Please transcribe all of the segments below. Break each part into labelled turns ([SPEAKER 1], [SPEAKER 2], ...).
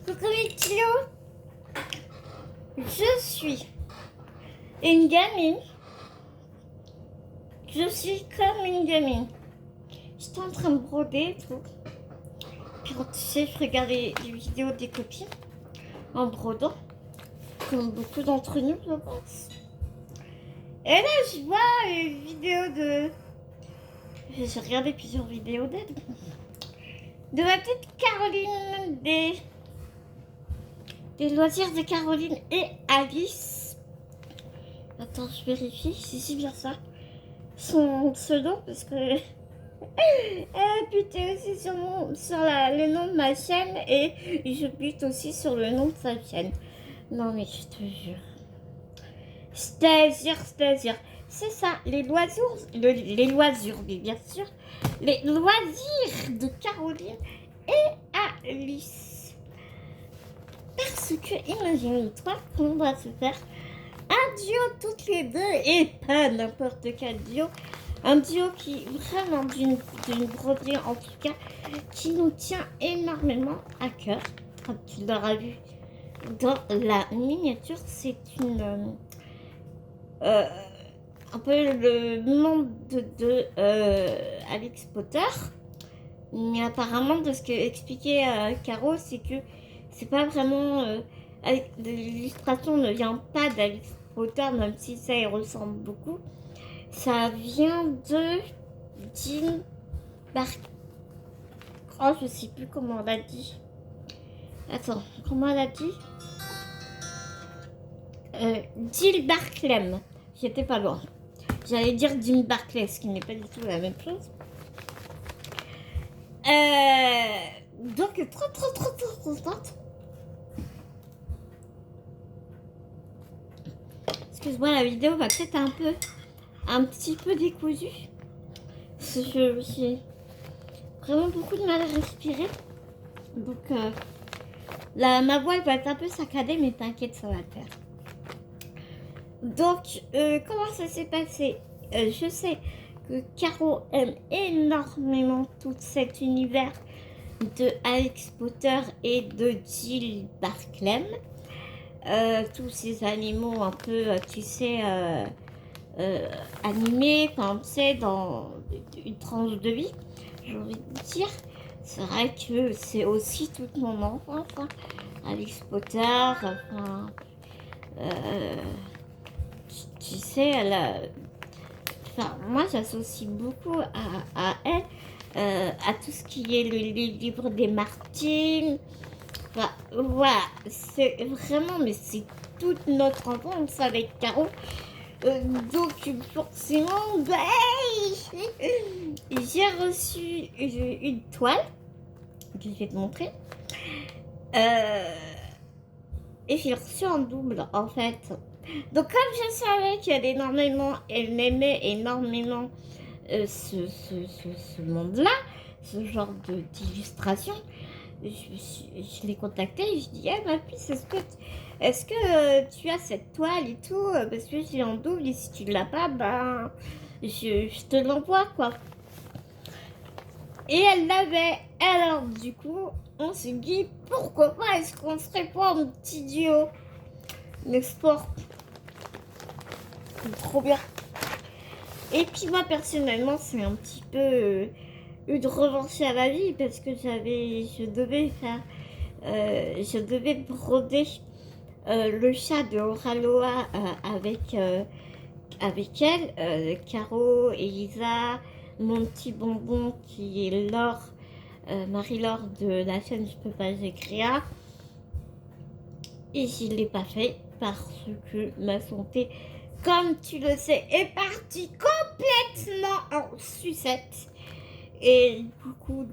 [SPEAKER 1] Coucou les kilos, je suis une gamine. Je suis comme une gamine. J'étais en train de broder et tout. Puis tu sais, je regardais les vidéos des copines en brodant, comme beaucoup d'entre nous, je pense. Et là, je vois une vidéo de... J'ai regardé plusieurs vidéos d'elle. De ma petite Caroline, des loisirs de Caroline et Alice. Attends, je vérifie si c'est bien ça. Son pseudo, parce que elle bute aussi sur le nom de ma chaîne et je bute aussi sur le nom de sa chaîne. Non mais je te jure. Je te jure. C'est ça, les loisirs, mais bien sûr, les loisirs de Caroline et Alice. Parce que, imagine-toi qu'on va se faire un duo toutes les deux, et pas n'importe quel duo. Un duo qui vraiment d'une broderie, en tout cas, qui nous tient énormément à cœur. Comme tu l'auras vu dans la miniature, c'est une... un peu le nom de Alex Potter. Mais apparemment, de ce que expliquait Caro, c'est que c'est pas vraiment... l'illustration ne vient pas d'Alex Potter, même si ça y ressemble beaucoup. Ça vient de Jill Bark... Oh, je sais plus comment on l'a dit. Attends, comment elle a dit Jill Barclay. J'étais pas loin. J'allais dire Jim Barclay, ce qui n'est pas du tout la même chose. Donc, trop contente. Excuse-moi, la vidéo va peut-être un petit peu décousue. J'ai vraiment beaucoup de mal à respirer. Donc, ma voix va être un peu saccadée, mais t'inquiète, ça va le faire. Donc, comment ça s'est passé je sais que Caro aime énormément tout cet univers de Alex Potter et de Jill Barclay. Tous ces animaux un peu, tu sais, animés, enfin, tu sais, dans une tranche de vie, j'ai envie de dire. C'est vrai que c'est aussi toute mon enfance, hein. Alex Potter, enfin... tu sais, elle a... Enfin, moi, j'associe beaucoup à elle, à tout ce qui est le livre des Martines. Enfin, voilà, c'est vraiment, mais c'est toute notre enfance avec Caro. Donc, forcément, j'ai reçu une toile que je vais te montrer. Et j'ai reçu en double, en fait. Donc, comme je savais qu'elle aimait énormément ce monde-là, ce genre d'illustration, je l'ai contactée et je dis, ma puce, est-ce que tu as cette toile et tout, parce que j'ai en double et si tu ne l'as pas, ben, je te l'envoie, quoi. Et elle l'avait. Alors, du coup, on s'est dit, pourquoi pas, est-ce qu'on serait pas un petit duo? N'est-ce pas? Trop bien. Et puis moi, personnellement, c'est un petit peu une revanche à la vie parce que je devais broder le chat de Oraloa avec elle, Caro, Elisa, mon petit bonbon qui est Laure, Marie-Laure de la chaîne Je peux pas écrire. Et je ne l'ai pas fait parce que ma santé, comme tu le sais, est partie complètement en sucette. Et du coup,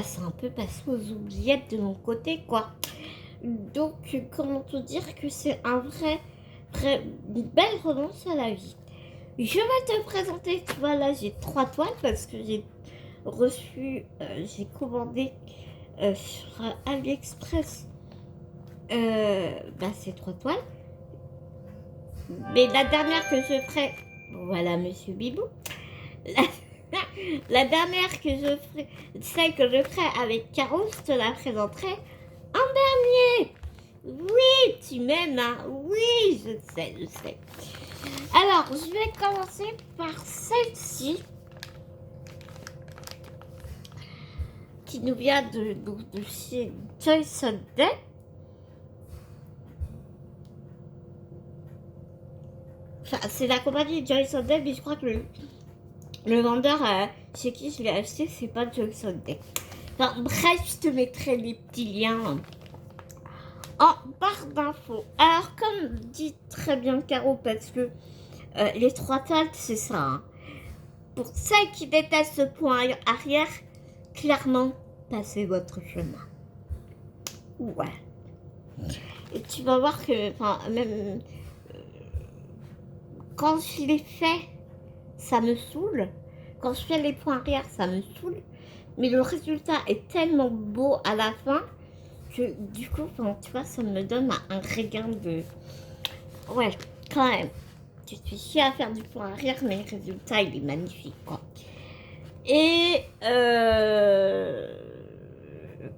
[SPEAKER 1] c'est un peu passé aux oubliettes de mon côté, quoi. Donc, comment te dire que c'est une belle revanche à la vie. Je vais te présenter, tu vois, là, j'ai 3 toiles parce que j'ai commandé sur AliExpress ces 3 toiles. Mais la dernière que je ferai, voilà Monsieur Bibou, La dernière que je ferai, celle que je ferai avec Caro, je te la présenterai en dernier. Oui, tu m'aimes, hein? Oui, je sais, je sais. Alors, je vais commencer par celle-ci, qui nous vient de chez Joyson Day. Enfin, c'est la compagnie Joyson Day, mais je crois que le vendeur chez qui je l'ai acheté, c'est pas Joyson Day. Enfin, bref, je te mettrai les petits liens en barre d'infos. Alors, comme dit très bien Caro, parce que les trois tables, c'est ça. Hein. Pour celles qui détestent ce point arrière, clairement, passez votre chemin. Ouais. Et tu vas voir que, enfin, même quand je les fais, ça me saoule. Quand je fais les points arrière, ça me saoule. Mais le résultat est tellement beau à la fin que du coup, tu vois, ça me donne un regain de... Ouais, quand même. Tu te fais chier à faire du point arrière, mais le résultat, il est magnifique, quoi. Et...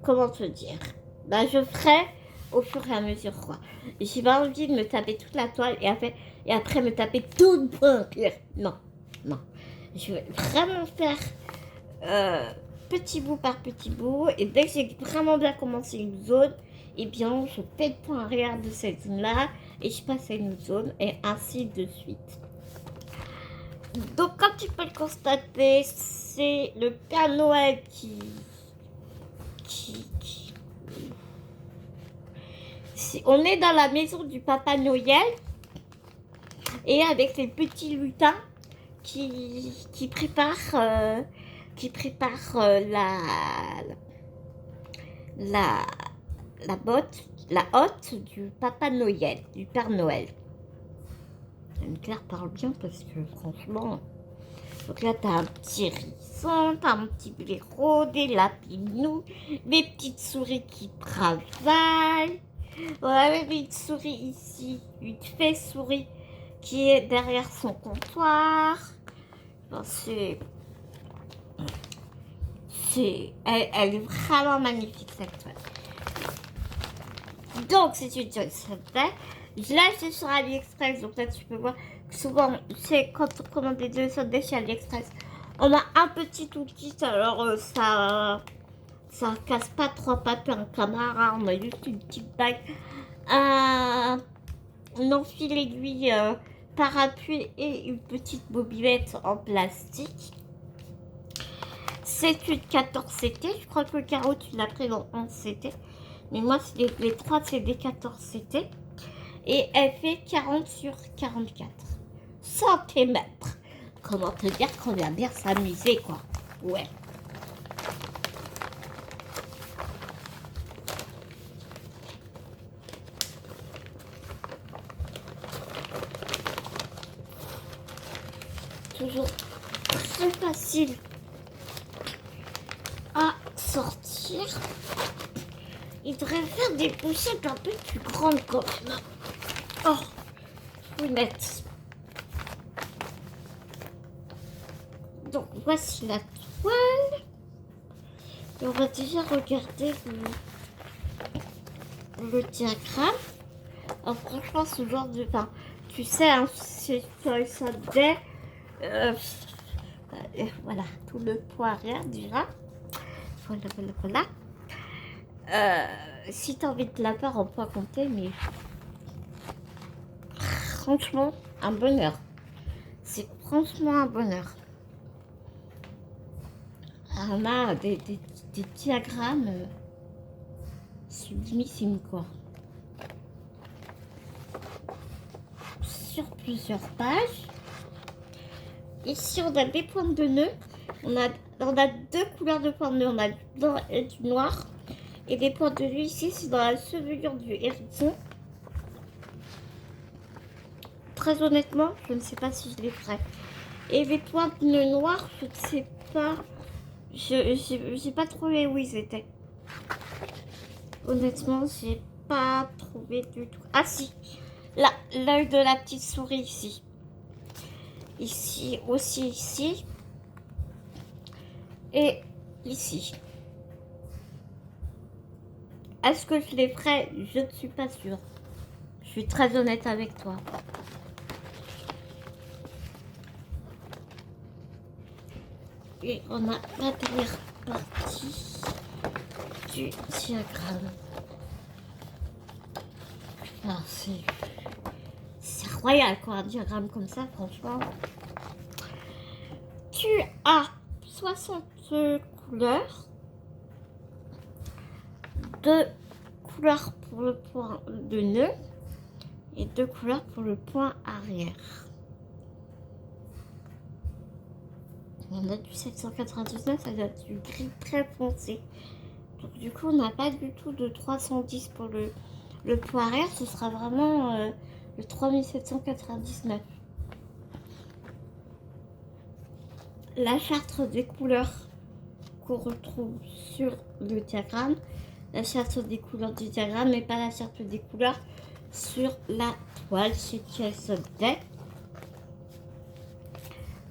[SPEAKER 1] comment te dire? Bah, je ferai au fur et à mesure, quoi. J'ai pas envie de me taper toute la toile et après me taper tout le point arrière. Non, non. Je vais vraiment faire petit bout par petit bout. Et dès que j'ai vraiment bien commencé une zone, eh bien, je fais le point arrière de cette zone-là et je passe à une autre zone et ainsi de suite. Donc, comme tu peux le constater, c'est le Père Noël on est dans la maison du Papa Noël et avec les petits lutins qui préparent la hotte du Papa Noël, du Père Noël. Claire parle bien parce que franchement, donc là t'as un petit hérisson, t'as un petit blaireau, des lapinous, des petites souris qui travaillent. Ouais, une petite souris ici, une fée souris qui est derrière son comptoir. Enfin, elle est vraiment magnifique cette toile. Donc c'est une Joyson Day. Je l'ai acheté sur AliExpress, donc là tu peux voir que souvent, c'est quand on commande des Joyson Day chez AliExpress, on a un petit outil, alors ça casse pas trois pattes un canard, hein, on a juste une petite bague, un enfil aiguille parapluie et une petite bobinette en plastique. C'est une 14 CT, je crois que Caro tu l'as pris dans 11 CT, mais moi les 3 c'est des 14 CT et elle fait 40 sur 44 cm. Comment te dire qu'on va bien s'amuser, quoi. Ouais. Toujours très facile à sortir. Il devrait faire des pochettes un peu plus grandes quand même. Oh, oui, mettre. Donc voici la toile. Et on va déjà regarder le diagramme. Alors franchement, ce genre de... Enfin, tu sais, hein, c'est ça dès... voilà, tout le poids arrière déjà. Voilà. Si tu as envie de la faire, on peut compter, mais franchement, un bonheur. C'est franchement un bonheur. On a des diagrammes sublimissimes, quoi. Sur plusieurs pages. Ici, on a des pointes de nœud. On a deux couleurs de pointes de nœud. On a du blanc et du noir. Et des pointes de nœud ici, c'est dans la chevelure du hérisson. Très honnêtement, je ne sais pas si je les ferai. Et les pointes de nœud noires, je ne sais pas. J'ai pas trouvé où ils étaient. Honnêtement, j'ai pas trouvé du tout. Ah si, là, l'œil de la petite souris ici. Ici, aussi ici. Et ici. Est-ce que je les ferai? Je ne suis pas sûre. Je suis très honnête avec toi. Et on a la dernière partie du diagramme. Ah, c'est royal quoi, un diagramme comme ça, franchement. Tu as 60 couleurs. 2 couleurs pour le point de nœud et 2 couleurs pour le point arrière. On a du 799, ça doit être du gris très foncé. Donc du coup, on n'a pas du tout de 310 pour le point arrière. Ce sera vraiment le 3799. La charte des couleurs qu'on retrouve sur le diagramme. La charte des couleurs du diagramme, mais pas la charte des couleurs sur la toile chez Jason Day.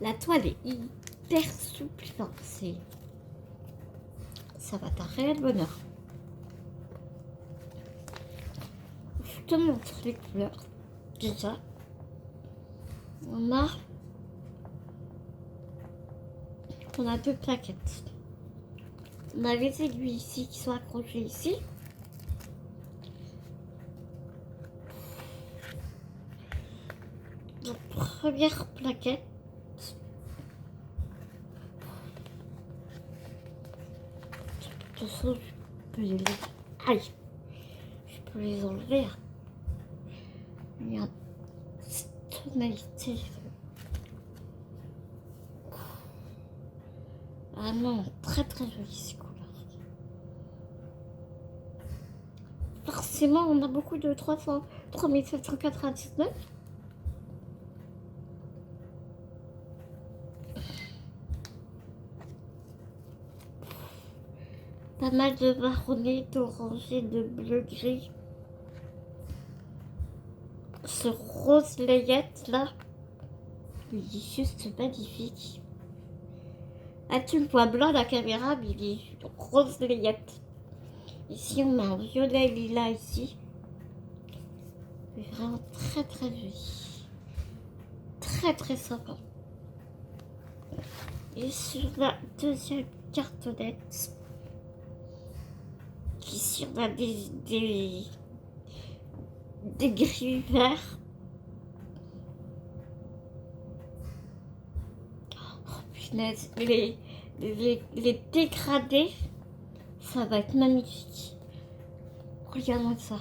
[SPEAKER 1] La toile est hyper souple, enfin, ça va être un réel bonheur. Je te montre les couleurs. Déjà, on a 2 plaquettes. On a les aiguilles ici qui sont accrochées ici. La première plaquette. De toute façon, je peux les... Aïe! Je peux les enlever. Il y a cette tonalité. Ah non, très très joli ces couleurs. Forcément, on a beaucoup de 3799. Pas mal de marronné, d'orangé, de bleu-gris. Ce rose layette là, il est juste magnifique. Ah, tu le vois blanc la caméra, mais il est rose layette. Ici, on a un violet lilas ici. C'est vraiment très très joli. Très très sympa. Et sur la deuxième cartonnette, ici on a des gris verts. Oh punaise, les dégradés, ça va être magnifique. Regarde-moi ça.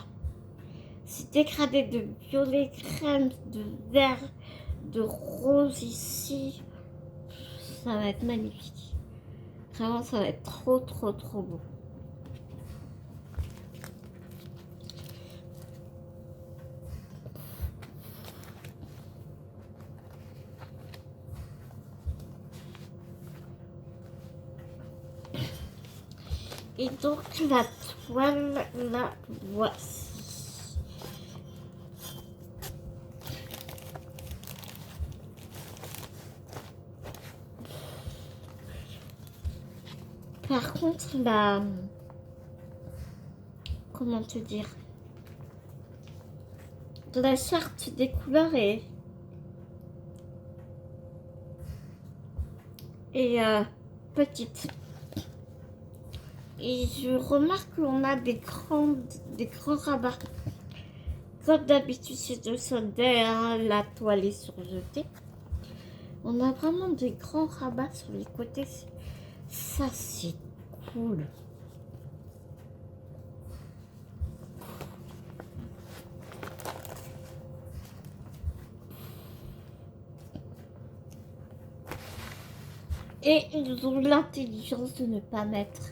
[SPEAKER 1] C'est dégradé de violet crème, de vert, de rose ici. Ça va être magnifique. Vraiment, ça va être trop trop trop beau. Et donc la toile, la voici. Par contre, comment te dire, la charte des couleurs est petite. Et je remarque qu'on a des grands rabats. Comme d'habitude chez The Sunday, hein, la toile est surjetée. On a vraiment des grands rabats sur les côtés. Ça, c'est cool. Et ils ont l'intelligence de ne pas mettre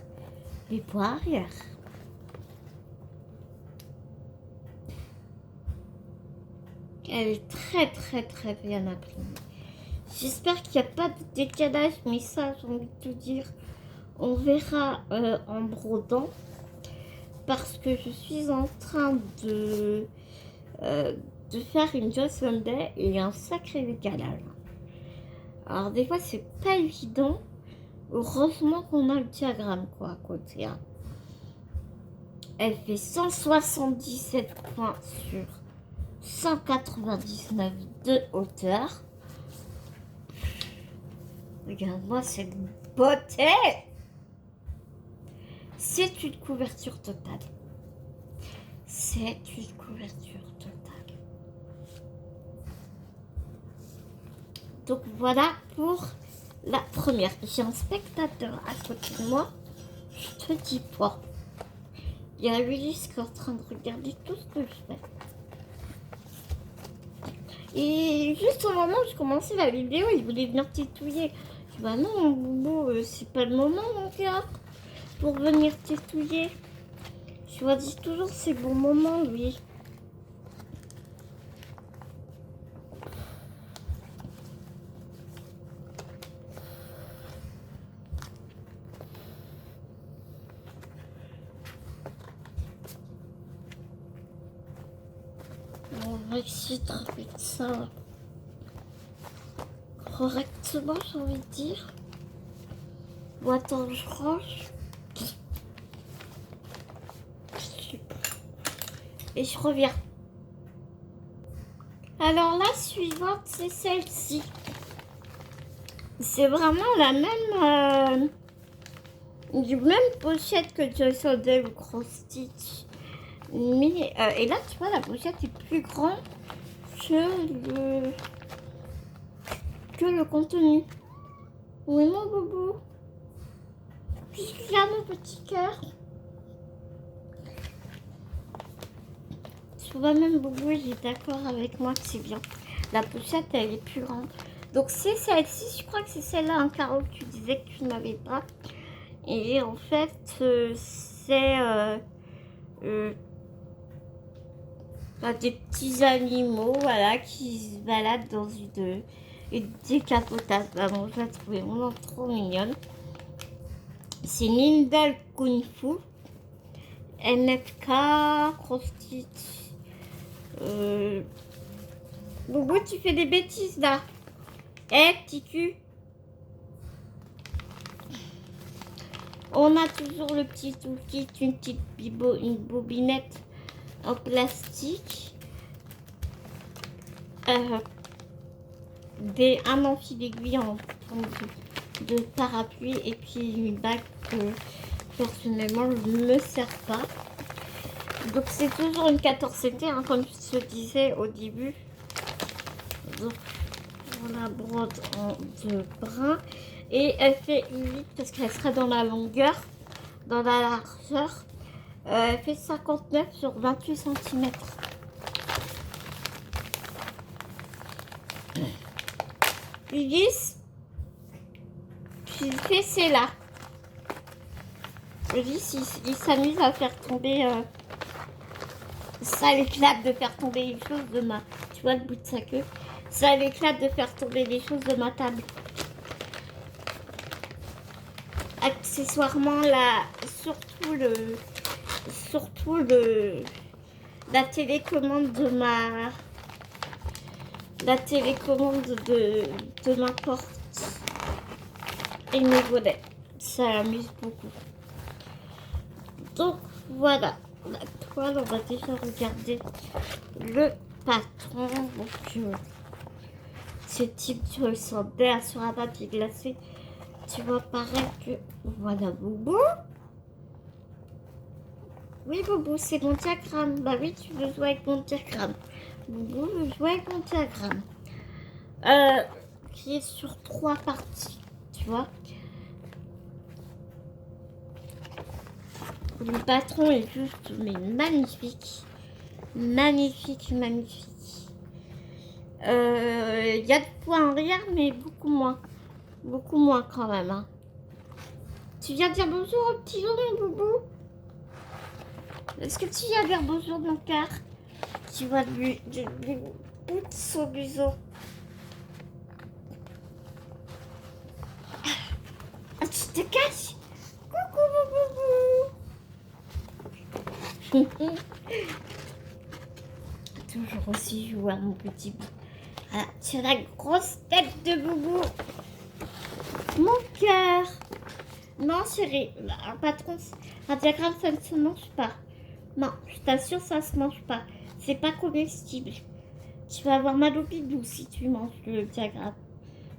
[SPEAKER 1] les points arrière. Elle est très très très bien imprimée. J'espère qu'il n'y a pas de décalage, mais ça, j'ai envie de te dire, on verra en brodant. Parce que je suis en train de faire une Joss Sunday et un sacré décalage. Alors des fois, c'est pas évident Heureusement qu'on a le diagramme, quoi, à côté. Hein. Elle fait 177 points sur 199 de hauteur. Regarde-moi cette beauté! C'est une couverture totale. C'est une couverture totale. Donc voilà pour la première. J'ai un spectateur à côté de moi. Je te dis pas. Il y a Ulysse qui est en train de regarder tout ce que je fais. Et juste au moment où je commençais la vidéo, il voulait venir titouiller. Je dis bah non, Boubou, c'est pas le moment mon gars pour venir titouiller. Je choisis toujours ses bons moments, lui. On va essayer de remettre ça correctement, j'ai envie de dire. Bon, attends, je range. Et je reviens. Alors la suivante, c'est celle-ci. C'est vraiment la même, du même pochette que Joyce Odell ou Cross Stitch. Mais, et là, tu vois, la pochette est plus grande que le contenu. Oui, mon boubou. Regarde mon petit cœur. Tu vois, même boubou, il est d'accord avec moi que c'est bien. La pochette, elle est plus grande. Donc, c'est celle-ci. Je crois que c'est celle-là, un carreau que tu disais que tu n'avais pas. Et en fait, c'est des petits animaux, voilà, qui se baladent dans une décapotable. Bah, bon, je l'ai trouvée vraiment trop mignonne. C'est Nindal Kung Fu, NFK, Cross Stitch. Boubou, tu fais des bêtises là. Petit cul. On a toujours le petit toolkit, une petite une bobinette en plastique. Un amphi d'aiguille en forme de parapluie et puis une bague que personnellement je ne me sers pas. Donc c'est toujours une 14CT hein, comme je te disais au début. Donc on la brode en 2 brins et elle fait 8 parce qu'elle sera dans la longueur, dans la largeur. Elle fait 59 sur 28 cm. Ulysse, tu fais c'est là. Ulysse, il s'amuse à faire tomber. Ça l'éclate de faire tomber les choses de ma. Tu vois le bout de sa queue. Ça l'éclate de faire tomber les choses de ma table. Accessoirement là, surtout la télécommande de ma. La télécommande de ma porte et mes volets. Ça l'amuse beaucoup. Donc voilà. La toile, on va déjà regarder le patron. Donc, ce type de ressembleur sur un papier glacé. Tu vois pareil que voilà Boubou. Oui Boubou, c'est mon diagramme. Bah oui, tu veux jouer avec mon diagramme. Boubou veut jouer avec mon diagramme. Qui est sur 3 parties, tu vois. Le patron est juste mais magnifique. Magnifique, magnifique. Il y a de points en arrière, mais beaucoup moins. Beaucoup moins quand même. Hein. Tu viens dire bonjour au petit mon boubou? Est-ce que tu viens dire bonjour mon cœur? Tu vois du bout de son museau. Ah, tu te caches? Coucou mon boubou. Toujours aussi joueur mon petit bout. Ah, tu as la grosse tête de boubou. Mon cœur. Non, chérie, un patron, un diagramme, ça ne se mange pas. Non, je t'assure, ça se mange pas. C'est pas comestible. Tu vas avoir mal au bidou si tu manges le diagramme.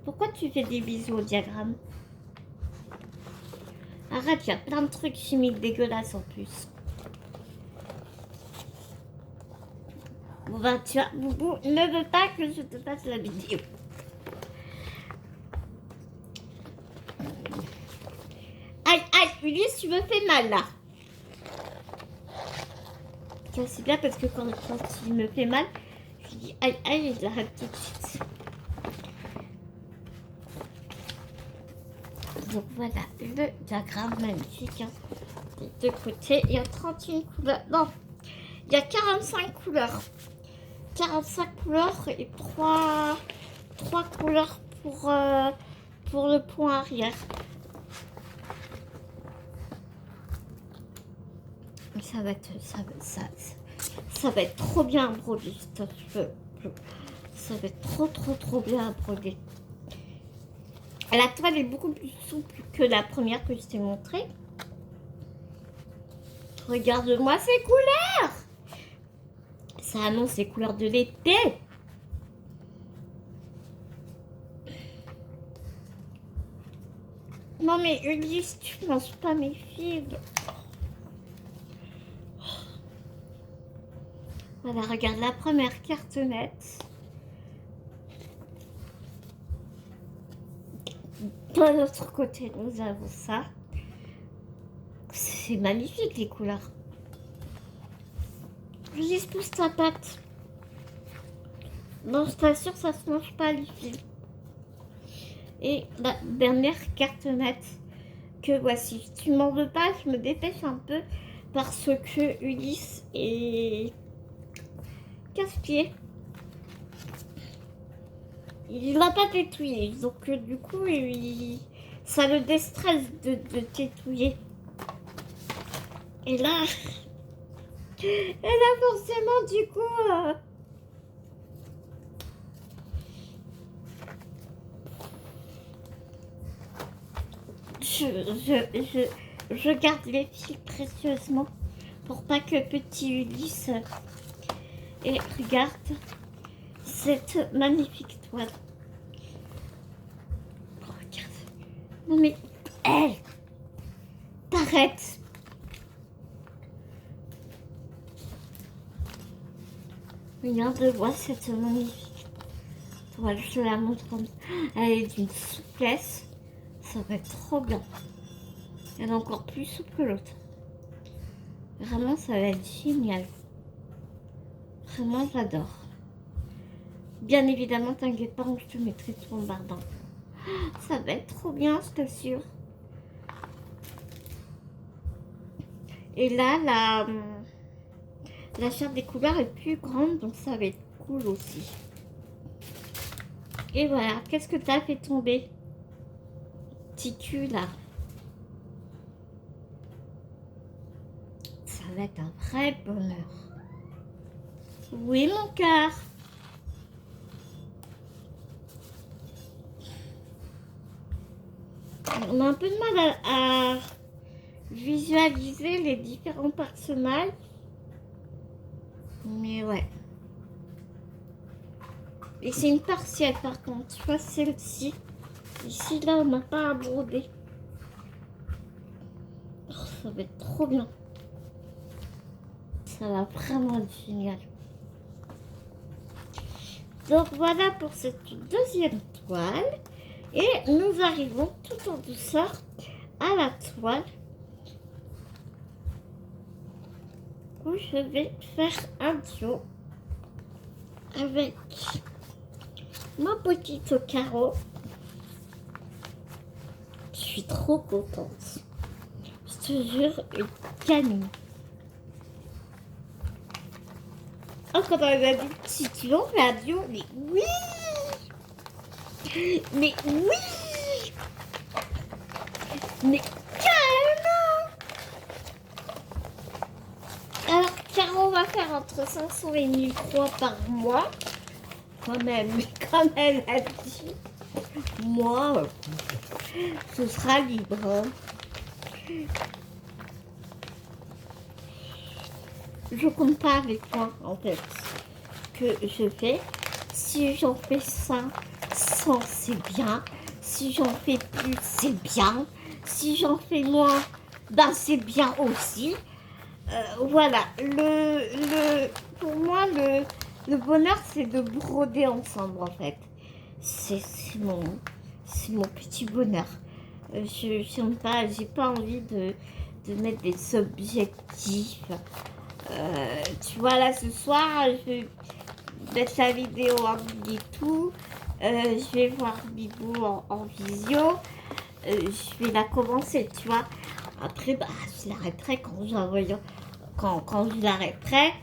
[SPEAKER 1] Pourquoi tu fais des bisous au diagramme? Arrête, il y a plein de trucs chimiques dégueulasses en plus. Bon bah tu vois, Boubou ne veut pas que je te fasse la vidéo. Aïe, aïe, Ulysse, tu me fais mal là. C'est bien parce que quand il me fait mal, je dis aïe, aïe, et je l'arrête tout de suite. Donc voilà, le diagramme magnifique. Hein. Des deux côtés, il y a 31 couleurs. Non, il y a 45 couleurs. 45 couleurs et 3 couleurs pour le point arrière. Ça va être trop bien brodé. Ça va être trop bien brodé. La toile est beaucoup plus souple que la première que je t'ai montrée. Regarde-moi ces couleurs. Ça annonce les couleurs de l'été. Non mais Ulysse, tu manges pas mes figues. Voilà, regarde la première carte nette. De l'autre côté, nous avons ça. C'est magnifique les couleurs. Ulysse, pousse ta patte. Non, je t'assure, ça se mange pas les filles. Et la dernière carte nette que voici. Si tu m'en veux pas, je me dépêche un peu parce que Ulysse est casse-pied. Il va pas tétouiller, donc du coup, ça le déstresse de tétouiller. Et là, forcément, du coup, je garde les fils précieusement pour pas que petit Ulysse. Et regarde cette magnifique toile. Oh, regarde. Non mais, hey, t'arrêtes. Regarde-moi cette magnifique toile. Je te la montre comme ça. Elle est d'une souplesse. Ça va être trop bien. Elle est encore plus souple que l'autre. Vraiment, ça va être génial. Vraiment, j'adore. Bien évidemment, t'inquiète pas, je te mettrai tout en bardin. Ça va être trop bien, je t'assure. Et là, la charte des couleurs est plus grande, donc ça va être cool aussi. Et voilà, qu'est-ce que t'as fait tomber? Petit cul, là. Ça va être un vrai bonheur. Oui, mon cœur. On a un peu de mal à visualiser les différents parsements. Mais ouais. Et c'est une partielle par contre. Tu vois celle-ci. Ici, là, on n'a pas à broder. Oh, ça va être trop bien. Ça va vraiment être génial. Donc voilà pour cette deuxième toile. Et nous arrivons tout en douceur à la toile où je vais faire un duo avec ma petite carreau. Je suis trop contente. Je te jure, une canine. Oh, quand on a dit, si tu veux, on fait un duo, mais oui! Mais oui! Mais carrément! Alors, Caro va faire entre 500 et 1003 par mois. Quand même, mais comme elle a dit, moi, ce sera libre. Hein. Je compte pas les points en fait que je fais. Si j'en fais 100 c'est bien. Si j'en fais plus, c'est bien. Si j'en fais moins, ben c'est bien aussi. Voilà, pour moi, le bonheur, c'est de broder ensemble, en fait. C'est mon petit bonheur. J'ai pas envie de mettre des objectifs. Tu vois, là, ce soir, je vais mettre la vidéo en ligne et tout. Je vais voir Bibou en visio. Je vais la commencer, tu vois. Après, bah, je l'arrêterai quand je l'arrêterai.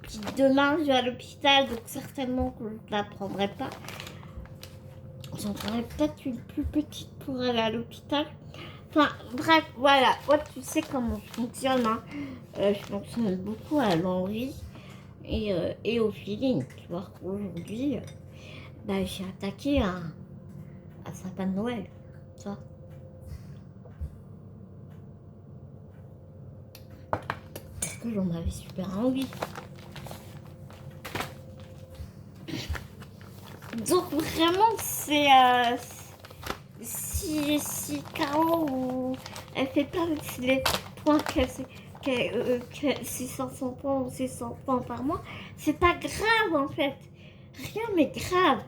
[SPEAKER 1] Puis demain, je vais à l'hôpital, donc certainement que je ne la prendrai pas. J'en prendrai peut-être une plus petite pour aller à l'hôpital. Enfin, bref, voilà. Moi, tu sais comment je fonctionne. Hein. Je fonctionne beaucoup à l'envie et au feeling. Tu vois, aujourd'hui, bah, j'ai attaqué un sapin de Noël. Tu vois. Parce que j'en avais super envie. Donc vraiment, c'est si Caro ou elle fait pas les points que c'est 500 points ou c'est 100 points par mois, c'est pas grave en fait. Rien mais grave.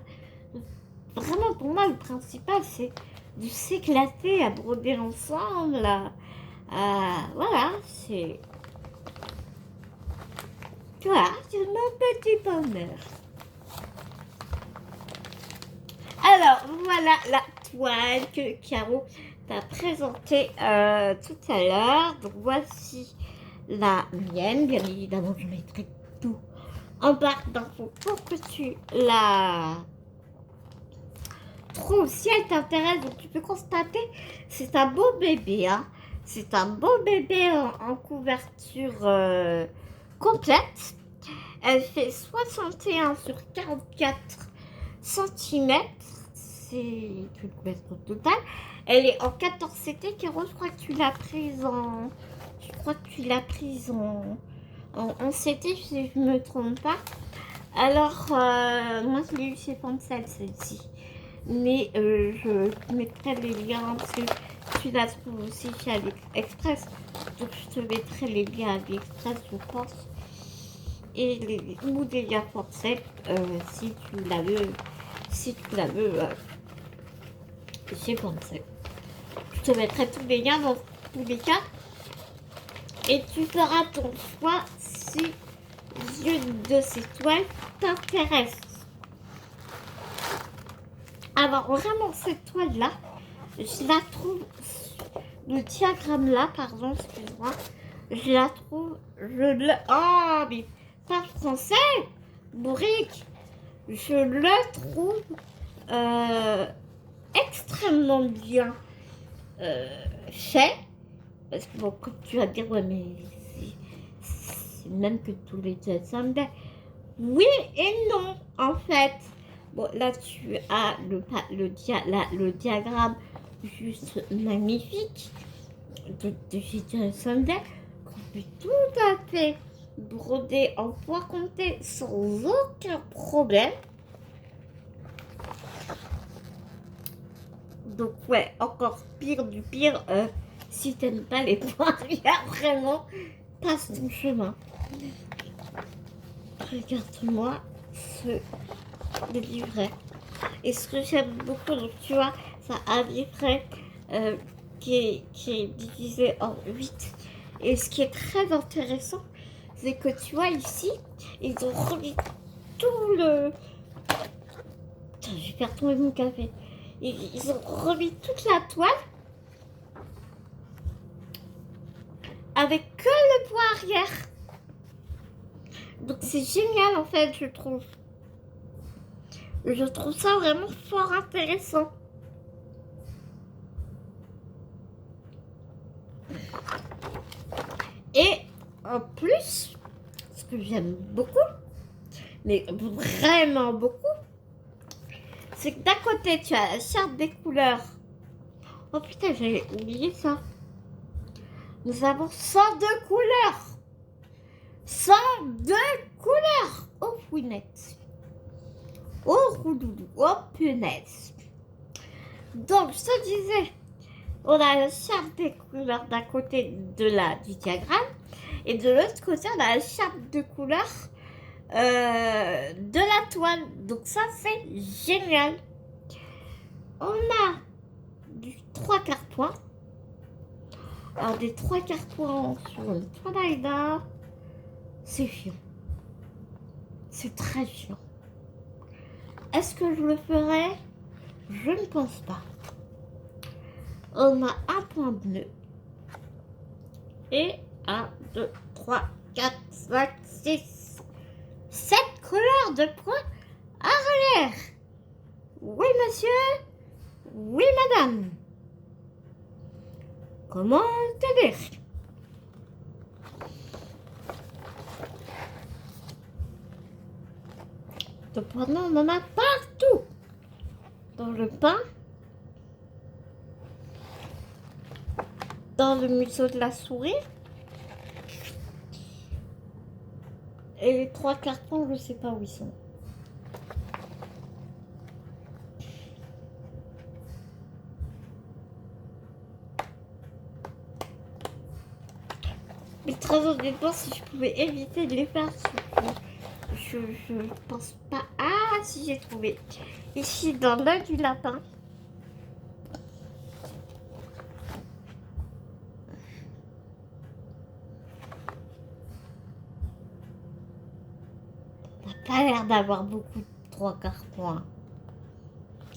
[SPEAKER 1] Vraiment pour moi le principal c'est de s'éclater à broder ensemble. Voilà, c'est mon petit bonheur. Alors, voilà la toile que Caro t'a présentée tout à l'heure. Donc, voici la mienne. Bien évidemment, je mettrai tout en barre d'infos pour que tu la trouves si elle t'intéresse. Donc, tu peux constater, c'est un beau bébé. Hein. C'est un beau bébé en couverture complète. Elle fait 61 sur 44 cm. C'est une couverture totale. Elle est en 14 CT. Caro, je crois que tu l'as prise en... en CT, si je ne me trompe pas. Alors, moi, je l'ai eu chez Fancel, celle-ci. Mais je mettrai les liens, parce que tu la trouves aussi chez AliExpress. Donc, je te mettrai les liens AliExpress, je pense. Et les ou des liens Fancel, si tu la veux. J'ai pensé. Je te mettrai tous les liens dans tous les cas. Et tu feras ton choix si une de ces toiles t'intéresse. Alors vraiment cette toile-là, je la trouve, le diagramme là, pardon, excuse-moi, je la trouve, oh mais pas français, bourrique, je le trouve extrêmement bien fait, parce que bon, comme tu vas dire, ouais, mais c'est même que tous les dessins, oui et non, en fait. Bon, là, tu as le diagramme juste magnifique de chez Sunday, qu'on peut tout à fait broder en poids compté sans aucun problème. Donc ouais, encore pire du pire, si t'aimes pas les points, vraiment, passe ton chemin. Regarde-moi ce livret. Et ce que j'aime beaucoup, donc tu vois, ça a un livret qui est divisé en 8. Et ce qui est très intéressant, c'est que tu vois ici, ils ont remis tout le... Putain, je vais faire tomber mon café. Ils ont remis toute la toile avec que le poids arrière. Donc c'est génial en fait, je trouve. Je trouve ça vraiment fort intéressant. Et en plus, ce que j'aime beaucoup, mais vraiment beaucoup, c'est que d'un côté, tu as la charte des couleurs. Oh putain, j'avais oublié ça. Nous avons 102 couleurs. 102 couleurs. Oh, fouinette. Oh, roudoudou. Oh, punaise. Donc, je te disais, on a la charte des couleurs d'un côté du diagramme. Et de l'autre côté, on a la charte de couleurs de la toile. Donc ça, c'est génial. On a du 3/4 points. Alors, des 3/4 points sur une toile d'art, c'est chiant. C'est très chiant. Est-ce que je le ferai? Je ne pense pas. On a un point bleu. Et 1, 2, 3, 4, 5, 6, 7 couleurs de points à relire. Oui, monsieur. Oui, madame. Comment t'aider? De points, on en a partout. Dans le pain. Dans le museau de la souris. Et les 3 cartons, je ne sais pas où ils sont. Mais très honnêtement, si je pouvais éviter de les faire, je pense pas. Ah, si j'ai trouvé. Ici, dans l'œil du lapin. On n'a pas l'air d'avoir beaucoup de 3/4 points.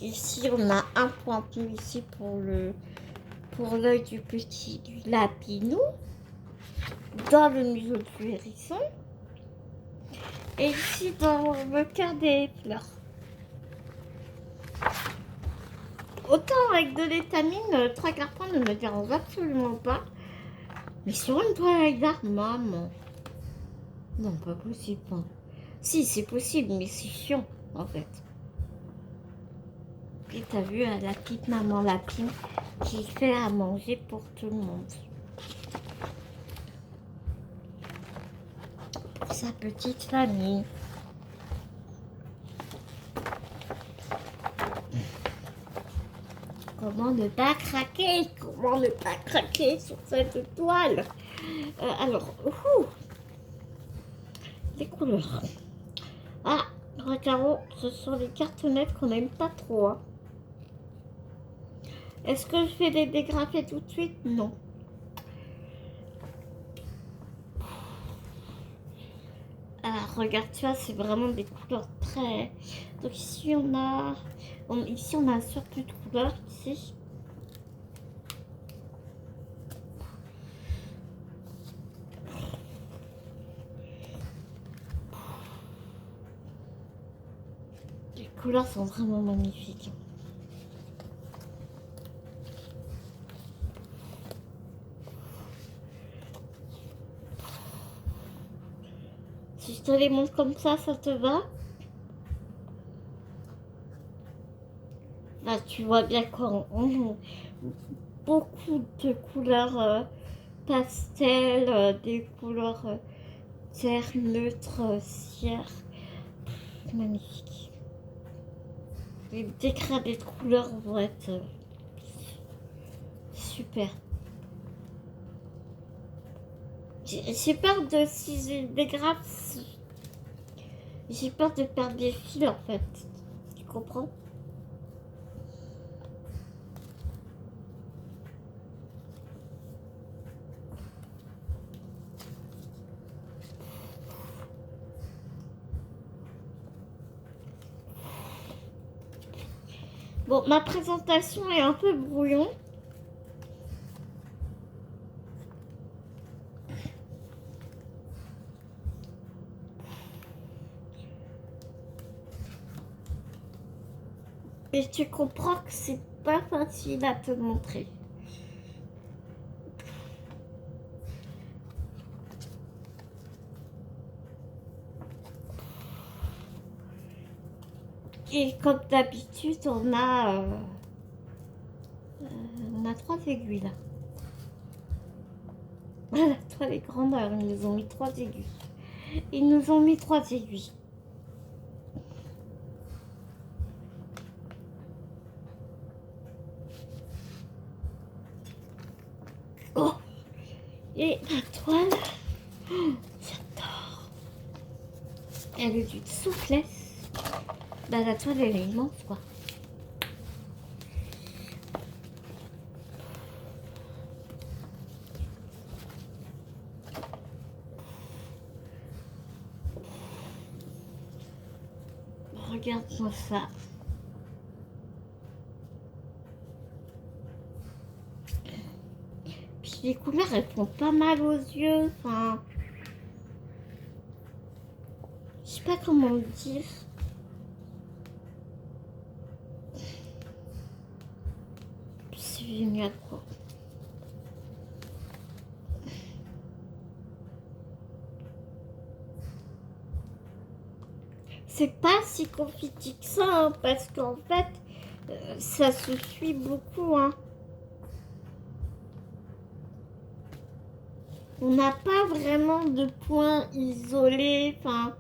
[SPEAKER 1] Ici, on a un point plus ici pour l'œil du petit lapinou. Dans le museau du hérisson. Et ici, dans le cœur des fleurs. Autant avec de l'étamine, 3/4 points ne me dérange absolument pas. Mais sur une toile d'art, maman. Non, pas possible. Si, c'est possible, mais c'est chiant, en fait. Et t'as vu la petite maman lapine qui fait à manger pour tout le monde. Pour sa petite famille. Comment ne pas craquer? Comment ne pas craquer sur cette toile? Alors, les couleurs. Ah, regardons, ce sont les cartonnettes qu'on n'aime pas trop. Hein. Est-ce que je vais les dégrafer tout de suite? Non. Alors, regarde, tu vois, c'est vraiment des couleurs très... Donc ici, on a un surplus de couleurs, ici. Les couleurs sont vraiment magnifiques. Si je te les montre comme ça te va? Là, tu vois bien qu'on a beaucoup de couleurs pastel, des couleurs terre neutre, cire. Magnifique. Les dégradés de couleurs vont être super. J'ai peur de si je dégrade, j'ai peur de perdre des fils en fait. Tu comprends? Bon, ma présentation est un peu brouillon. Et tu comprends que c'est pas facile à te montrer. Et comme d'habitude, on a 3 aiguilles là. la toile est grande, alors ils nous ont mis 3 aiguilles. Ils nous ont mis 3 aiguilles. Oh! Et la toile, oh, j'adore. Elle est d'une souplesse. Bah, la toile, elle est immense, quoi. Regarde-moi ça. Puis les couleurs, elles font pas mal aux yeux. Enfin, je sais pas comment le dire. C'est génial, quoi. C'est pas si compliqué que ça, hein, parce qu'en fait, ça se suit beaucoup, hein. On n'a pas vraiment de points isolés, enfin,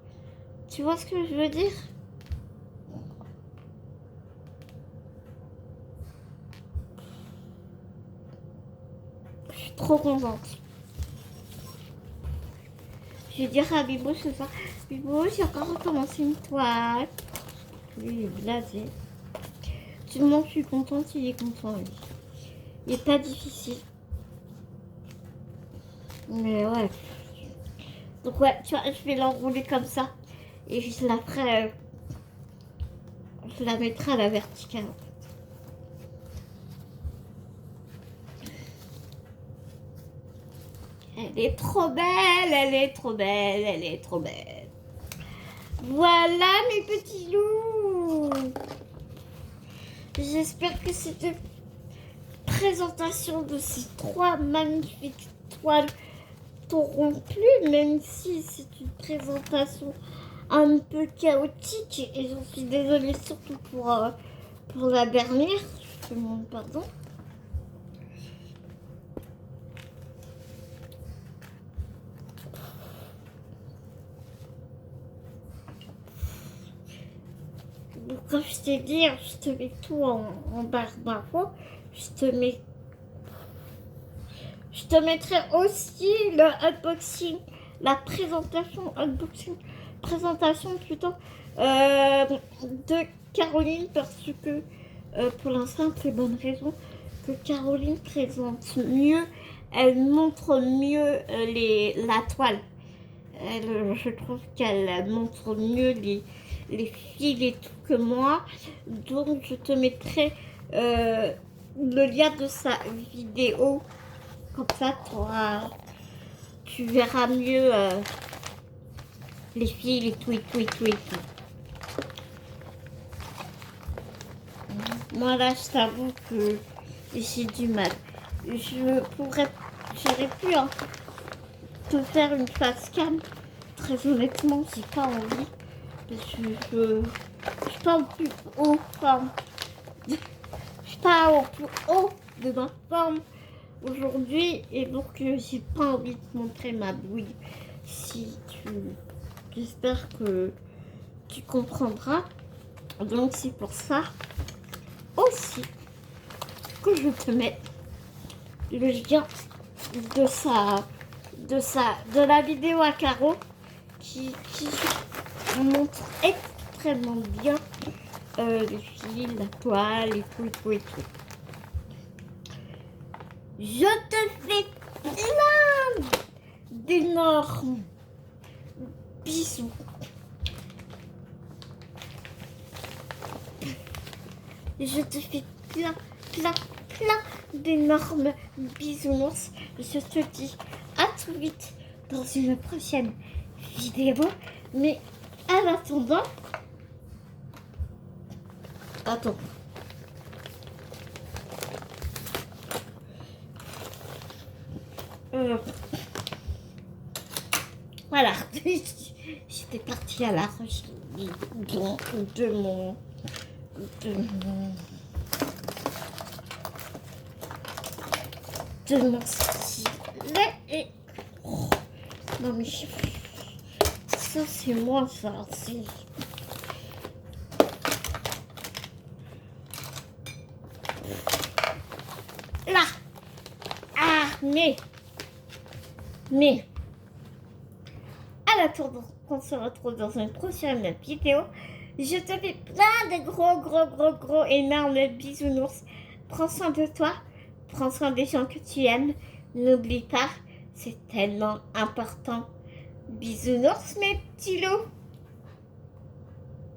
[SPEAKER 1] tu vois ce que je veux dire? Je suis trop contente. Je vais dire à Bibo ce soir, Bibo, j'ai encore recommencé une toile. Lui, il est blasé. Tout le monde, je suis contente, il est content, lui. Il est pas difficile. Mais ouais. Donc ouais, tu vois, je vais l'enrouler comme ça. Et je la ferai... je la mettrai à la verticale. Elle est trop belle, elle est trop belle, elle est trop belle. Voilà mes petits loups. J'espère que cette présentation de ces 3 magnifiques toiles t'auront plu, même si c'est une présentation un peu chaotique. Et j'en suis désolée surtout pour la dernière. Je te demande pardon. Donc, comme je t'ai dit, je te mets tout en barre d'infos. Je te mettrai aussi le unboxing, la présentation plutôt de Caroline, parce que pour la simple et bonne raison que Caroline présente mieux, elle montre mieux la toile. Je trouve qu'elle montre mieux les fils et tout que moi. Donc je te mettrai le lien de sa vidéo. Comme ça, tu verras mieux les fils et tout et tout et tout et tout. Moi là, je t'avoue que j'ai du mal. J'aurais pu te faire une face cam. Très honnêtement, j'ai pas envie. Parce que je suis pas au plus haut forme. Je suis pas au plus haut de ma forme aujourd'hui, et donc j'ai pas envie de te montrer ma bouille. J'espère que tu comprendras. Donc c'est pour ça aussi que je te mets le lien de la vidéo à Caro qui montre extrêmement bien les fils, la toile et tout et tout et tout. Je te fais plein d'énormes bisous. Je te fais plein d'énormes bisounours. Je te dis à tout vite dans une prochaine vidéo. Mais en attendant... Attends. Voilà. J'étais partie à la recherche de mon stylet et Non mais ça c'est moi ça. C'est... Là. Ah mais à la tour qu'on se retrouve dans une prochaine vidéo. Je te fais plein de gros énormes bisounours. Prends soin de toi. Prends soin des gens que tu aimes. N'oublie pas, c'est tellement important. Bisounours mes petits loups.